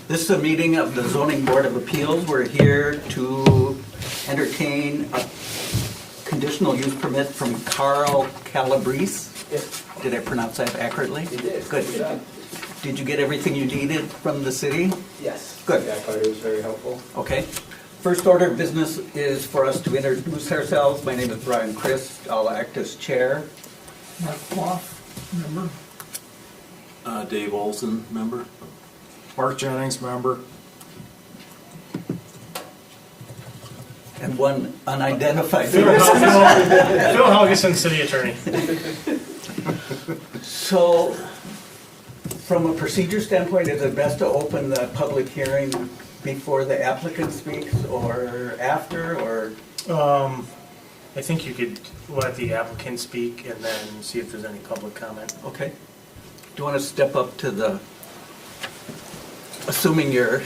This is a meeting of the Zoning Board of Appeals. We're here to entertain a conditional use permit from Carl Calabrese. Yes. Did I pronounce that accurately? You did. Good. Good job. Did you get everything you needed from the city? Yes. Good. Yeah, Carter was very helpful. Okay. First order of business is for us to introduce ourselves. My name is Brian Christ. I'll act as chair. Mark Clough, member. Dave Olson, member. Mark Jennings, member. And one unidentified. Phil Helgeson, city attorney. So, from a procedure standpoint, is it best to open the public hearing before the applicant speaks or after, or? I think you could let the applicant speak and then see if there's any public comment. Okay. Do you want to step up to the, assuming you're,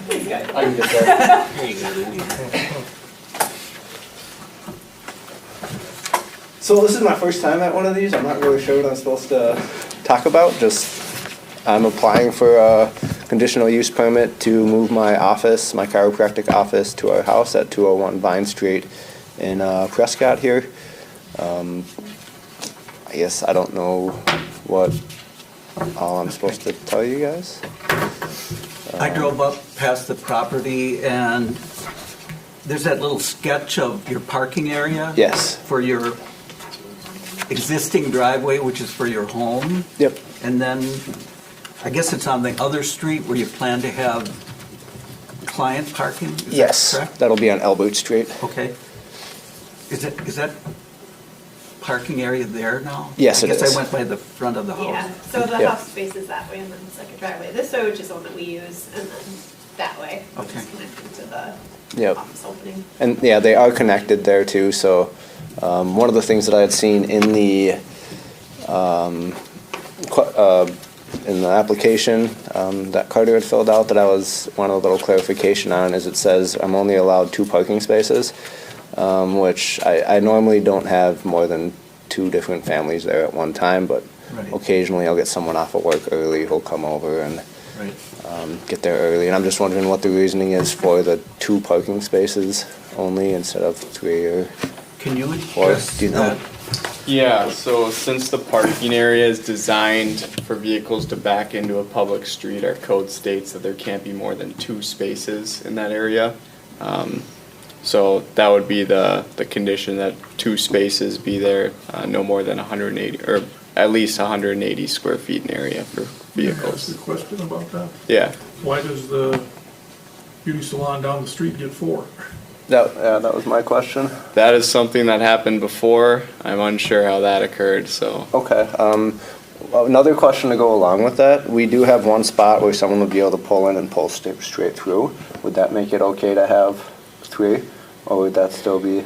I can get that. So this is my first time at one of these. I'm not really sure what I'm supposed to talk about. I'm applying for a conditional use permit to move my office, my chiropractic office, to our house at 201 Vine Street in Prescott here. I guess I don't know what all I'm supposed to tell you guys. I drove up past the property and there's that little sketch of your parking area? Yes. For your existing driveway, which is for your home? Yep. And then, I guess it's on the other street where you plan to have client parking? Is that Yes. correct? That'll be on Elbert Street. Okay. Is that parking area there now? Yes, it I guess is. I went by the front of the house. Yeah, so the Yeah. house faces that way, and then it's like a driveway. This road is the one that we use, and then that way, which Okay. is connected to the Yep. office opening. And yeah, they are connected there too. So one of the things that I had seen in the application that Carter had filled out that I was wanted a little clarification on is it says I'm only allowed 2 parking spaces, which I normally don't have more than 2 different families there at one time, but Right. occasionally I'll get someone off at work early who'll come over and Right. get there early. And I'm just wondering what the reasoning is for the 2 parking spaces only instead of 3 or. Can you Or, address do you know? that? Yeah, so since the parking area is designed for vehicles to back into a public street, our code states that there can't be more than 2 spaces in that area. So that would be the condition that 2 spaces be there, no more than 180, or at least 180 square feet in area for May I ask vehicles. a question about that? Yeah, Why does the beauty salon down the street get 4? That was my question. that is something that happened before. I'm unsure how that occurred, so. Okay. Another question to go along with that. We do have one spot where someone would be able to pull in and pull straight through. Would that make it okay to have 3, or would that still be?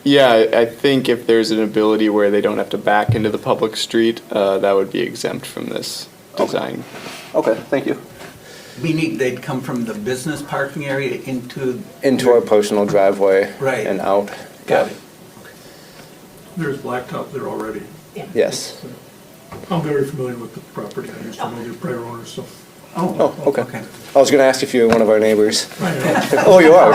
Yeah, I think if there's an ability where they don't have to back into the public street, that would be exempt from this design. Okay. Thank you. Meaning they'd come from the business parking area into? Into our personal driveway. Right. And out. Got it. There's blacktop there already. Yes. I'm very familiar with the property. I used to know the prior owners, so. Oh, okay. I was going to ask if you were one of our neighbors. I know. Oh, you are.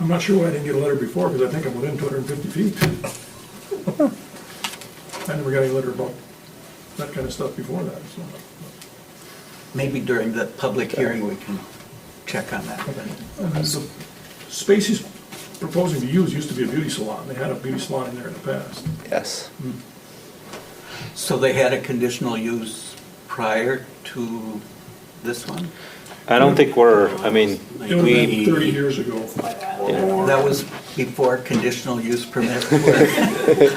I'm not sure why I didn't get a letter before, because I think I'm within 250 feet. I never got any letter about that kind of stuff before that, so. Maybe during the public hearing, we can check on that. And the space he's proposing to use used to be a beauty salon. They had a beauty salon in there in the past. Yes. So they had a conditional use prior to this one? I don't think we're, I mean, It would have been 30 years ago. That was before conditional use permits were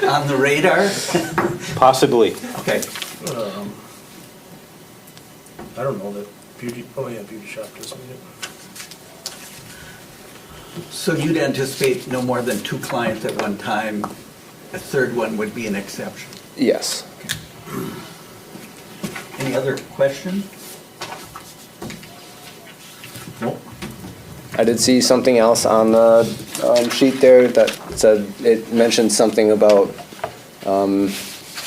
on the radar? possibly. Okay. I don't know that beauty shop doesn't need it. So you'd anticipate no more than 2 clients at one time? A third one would be an exception? Yes. Any other questions? Nope. I did see something else on the sheet there that said, it mentioned something about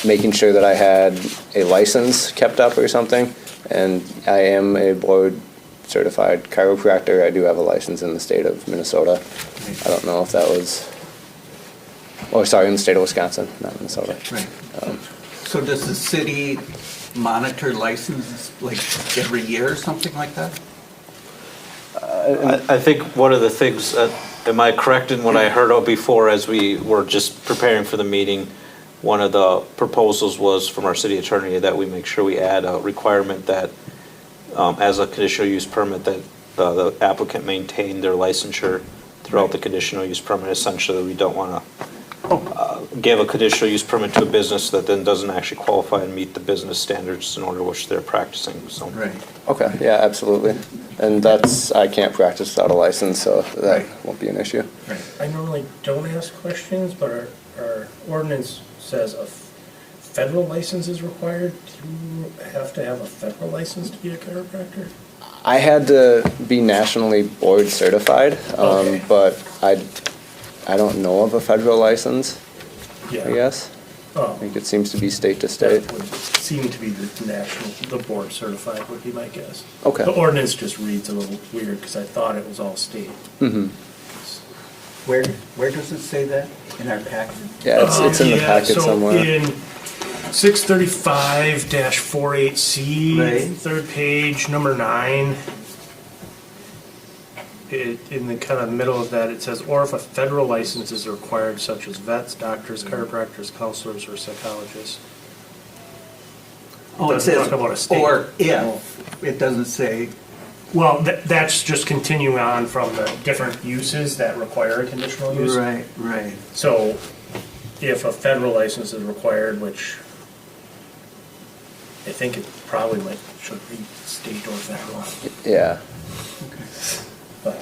making sure that I had a license kept up or something. And I am a board certified chiropractor. I do have a license in the state of Minnesota. I don't know if that was, or sorry, in the state of Wisconsin, not Minnesota. Right. So does the city monitor licenses like every year or something like that? I think one of the things, am I correct in what I heard of before as we were just preparing for the meeting? One of the proposals was from our city attorney that we make sure we add a requirement that as a conditional use permit that the applicant maintain their licensure throughout the conditional use permit. Essentially, we don't want to give a conditional use permit to a business that then doesn't actually qualify and meet the business standards in order which they're practicing, so. Right. Okay, yeah, absolutely. And I can't practice without a license, so that won't be an issue. Right. I normally don't ask questions, but our ordinance says a federal license is required. Do you have to have a federal license to be a chiropractor? I had to be nationally board certified, Okay. but I don't know of a federal license, Yeah. I guess. Oh, I think it seems to be state to state. that would seem to be the board certified would be my guess. Okay. The ordinance just reads a little weird because I thought it was all state. Mm-hmm. Where does it say that in our packet? Yeah, it's in the Yeah, packet somewhere. So in 635-48C, Right. third page, number 9, in the kind of middle of that, it says, or if a federal license is required, such as vets, doctors, chiropractors, counselors, or psychologists. Oh, it Doesn't says, talk about a state. or if, it doesn't say, Well, that's just continuing on from the different uses that require a conditional use. right. So if a federal license is required, which I think it probably should be state or federal, Yeah. but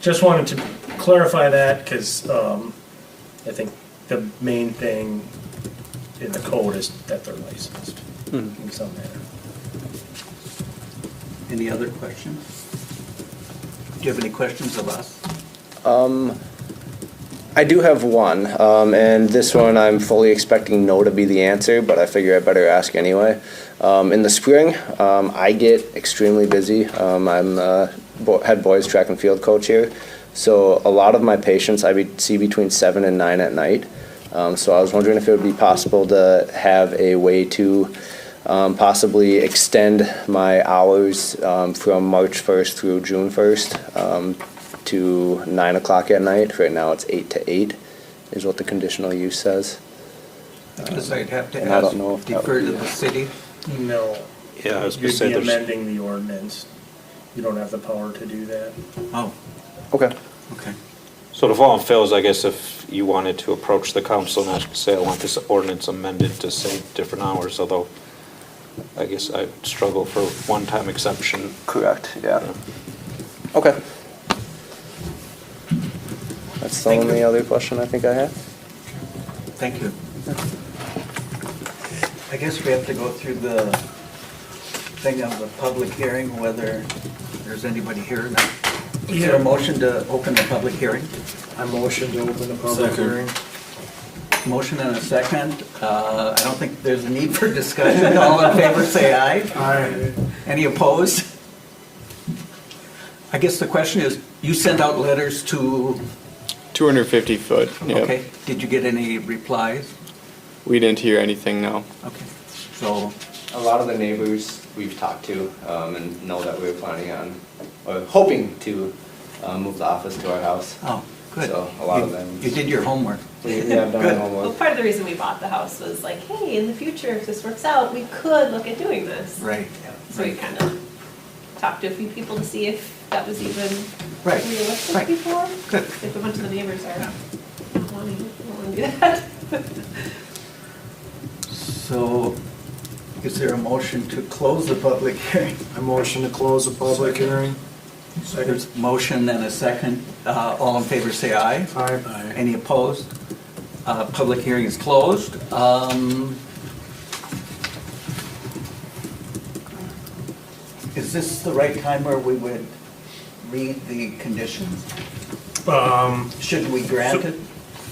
just wanted to clarify that because I think the main thing in the code is that they're licensed in some manner. Any other questions? Do you have any questions of us? I do have one, and this one I'm fully expecting no to be the answer, but I figure I better ask anyway. In the spring, I get extremely busy. I'm head boys track and field coach here, so a lot of my patients I see between 7 and 9 at night. So I was wondering if it would be possible to have a way to possibly extend my hours from March 1st through June 1st to 9 o'clock at night. Right now it's 8 to 8 is what the conditional use says. I guess I'd have to and I ask, don't know if that defer would to be the city. No. Yeah, I was gonna You'd say be there's, amending the ordinance. You don't have the power to do that. Oh, Okay. okay. so to fall on Phil's, I guess if you wanted to approach the council and ask, say, I want this ordinance amended to say different hours, although I guess I struggle for one-time exception. Correct, yeah. Okay. That's the Thank only you. other question I think I have. Thank you. I guess we have to go through the thing of the public hearing, whether there's anybody here or not. Is there a motion to open the public hearing? I motion to open the public Second. hearing. Motion and a second. I don't think there's a need for discussion. All in favor, say aye. Aye. Any opposed? I guess the question is, you sent out letters to, 250 foot, yep. okay, did you get any replies? We didn't hear anything, no. Okay, so, A lot of the neighbors we've talked to and know that we were planning on, or hoping to move the office to our house. oh, good. So, a lot of them- You did your homework. We have done Good. our homework. Well, part of the reason we bought the house was like, hey, in the future, if this works out, we could look at doing this. Right. So we kind of talked to a few people to see if that was even Right. realistic Right. before. Good. If a bunch of the neighbors are not wanting to do that. So, is there a motion to close the public hearing? I motion to close the public hearing. There's a motion and a second. All in favor, say aye. Aye. Any opposed? Public hearing is closed. Is this the right time where we would read the conditions? Should we grant it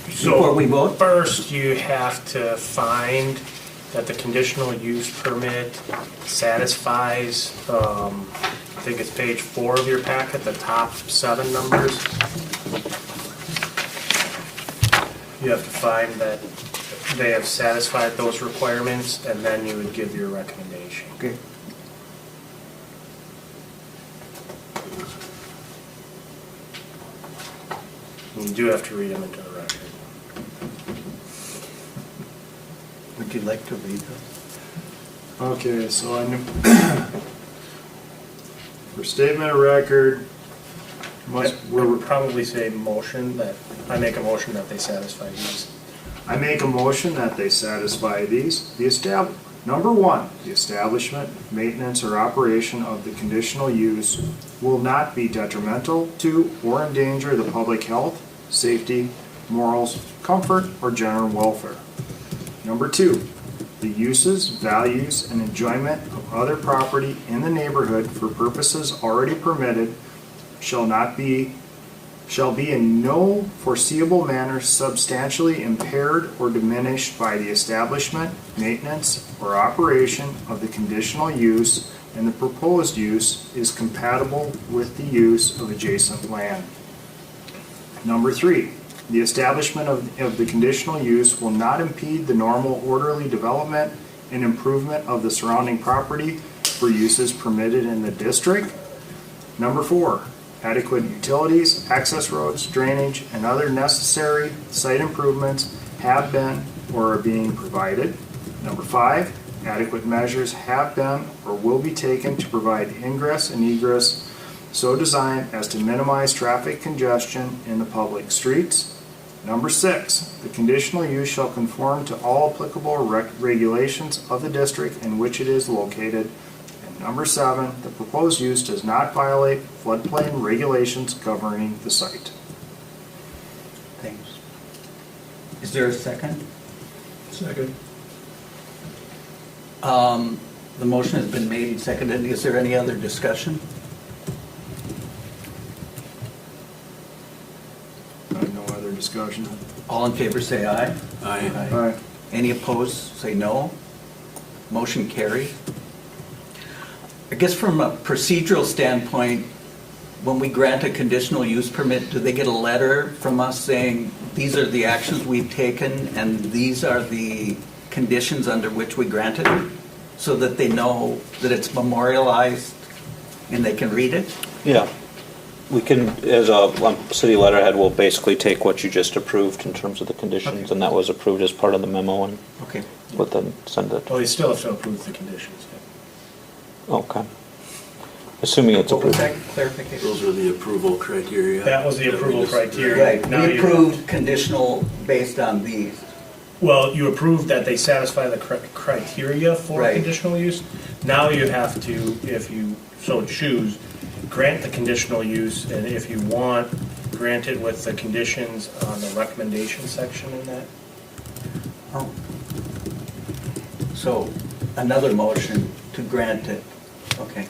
before we vote? First, you have to find that the conditional use permit satisfies, I think it's page 4 of your packet, the top 7 numbers. You have to find that they have satisfied those requirements, and then you would give your recommendation. Okay. And you do have to read them into the record. Would you like to read those? Okay, so I knew, for statement of record, I would probably say motion that, I make a motion that they satisfy these. I make a motion that they satisfy these. Number 1, the establishment, maintenance, or operation of the conditional use will not be detrimental to or endanger the public health, safety, morals, comfort, or general welfare. Number 2, the uses, values, and enjoyment of other property in the neighborhood for purposes already permitted shall be in no foreseeable manner substantially impaired or diminished by the establishment, maintenance, or operation of the conditional use, and the proposed use is compatible with the use of adjacent land. Number 3, the establishment of the conditional use will not impede the normal orderly development and improvement of the surrounding property for uses permitted in the district. Number 4, adequate utilities, access roads, drainage, and other necessary site improvements have been or are being provided. Number 5, adequate measures have been or will be taken to provide ingress and egress so designed as to minimize traffic congestion in the public streets. Number 6, the conditional use shall conform to all applicable regulations of the district in which it is located. And number 7, the proposed use does not violate floodplain regulations governing the site. Thanks. Is there a second? Second. The motion has been made and seconded. Is there any other discussion? No other discussion. All in favor, say aye. Aye. Any opposed, say no. Motion carried. I guess from a procedural standpoint, when we grant a conditional use permit, do they get a letter from us saying, these are the actions we've taken and these are the conditions under which we granted it? So that they know that it's memorialized and they can read it? Yeah. We can, as a city letterhead, we'll basically take what you just approved in terms of the conditions, Okay. and that was approved as part of the memo, and Okay. we'll then send it. Well, you still have to approve the conditions. Okay. Assuming it's What was approved. that clarification? Those are the approval criteria. That was the that we approval just- criteria. Right, Now we you- approved conditional based on these. Well, you approved that they satisfy the correct criteria for Right. conditional use. Now you have to, if you so choose, grant the conditional use, and if you want, grant it with the conditions on the recommendation section in that. Oh. So another motion to grant it. Okay,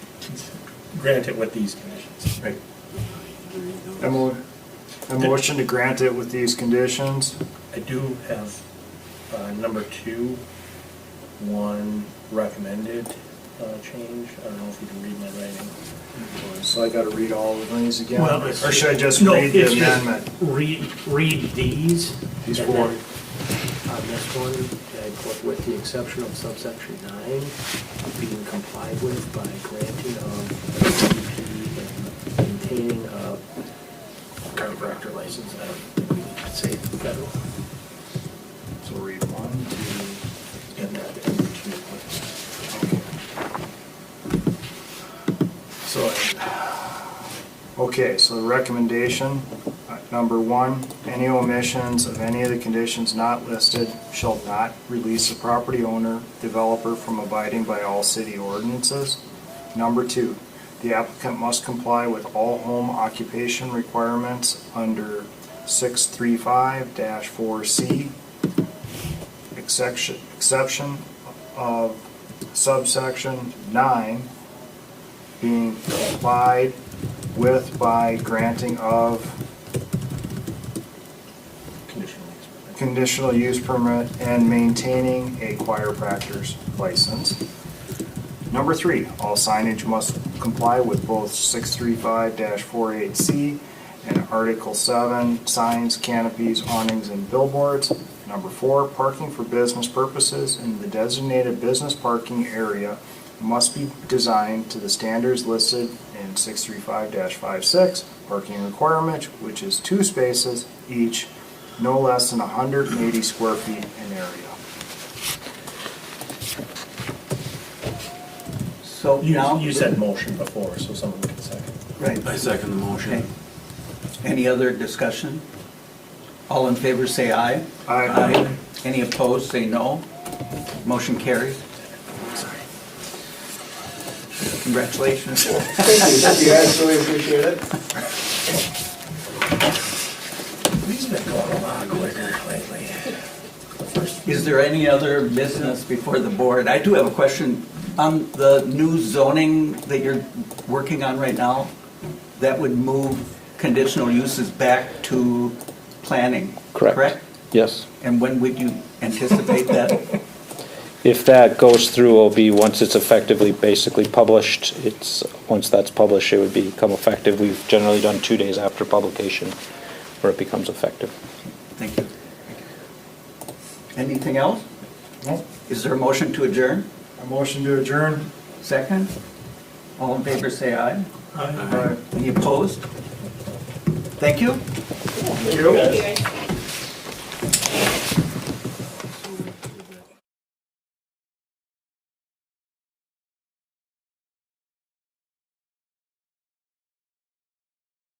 Grant it with these conditions. right. A motion to grant it with these conditions. I do have number 2, 1 recommended change. I don't know if you can read my writing. So I gotta read all of these again? Well, Or should I just No, read the it's just amendment? Read these. These and 4. then on this one, I put with the exception of subsection 9, being complied with by granting of a CUP and maintaining a chiropractor license. I don't think we need to say federal. So read 1, 2. And that number 2. So the recommendation, number 1, any omissions of any of the conditions not listed shall not release the property owner, developer from abiding by all city ordinances. Number 2, the applicant must comply with all home occupation requirements under 635-4C, exception of subsection 9 being complied with by granting of conditional use permit and maintaining a chiropractor's license. Number 3, all signage must comply with both 635-48C and Article 7, signs, canopies, awnings, and billboards. Number 4, parking for business purposes in the designated business parking area must be designed to the standards listed in 635-56, parking requirement, which is 2 spaces each, no less than 180 square feet in area. So now. You said motion before, so someone can second. Right. I second the motion. Okay. Any other discussion? All in favor, say aye. Aye. Any opposed, say no. Motion carries. Congratulations. Thank you guys, really appreciate it. These have been going a lot quicker lately. Is there any other business before the board? I do have a question. On the new zoning that you're working on right now, that would move conditional uses back to planning, correct? Yes. And when would you anticipate that? If that goes through, it'll be, once it's effectively basically published, once that's published, it would become effective. We've generally done 2 days after publication where it becomes effective. Thank you. Anything else? No. Is there a motion to adjourn? A motion to adjourn. Second? All in favor, say aye. Aye. Any opposed? Thank you. Thank you. Thank you guys.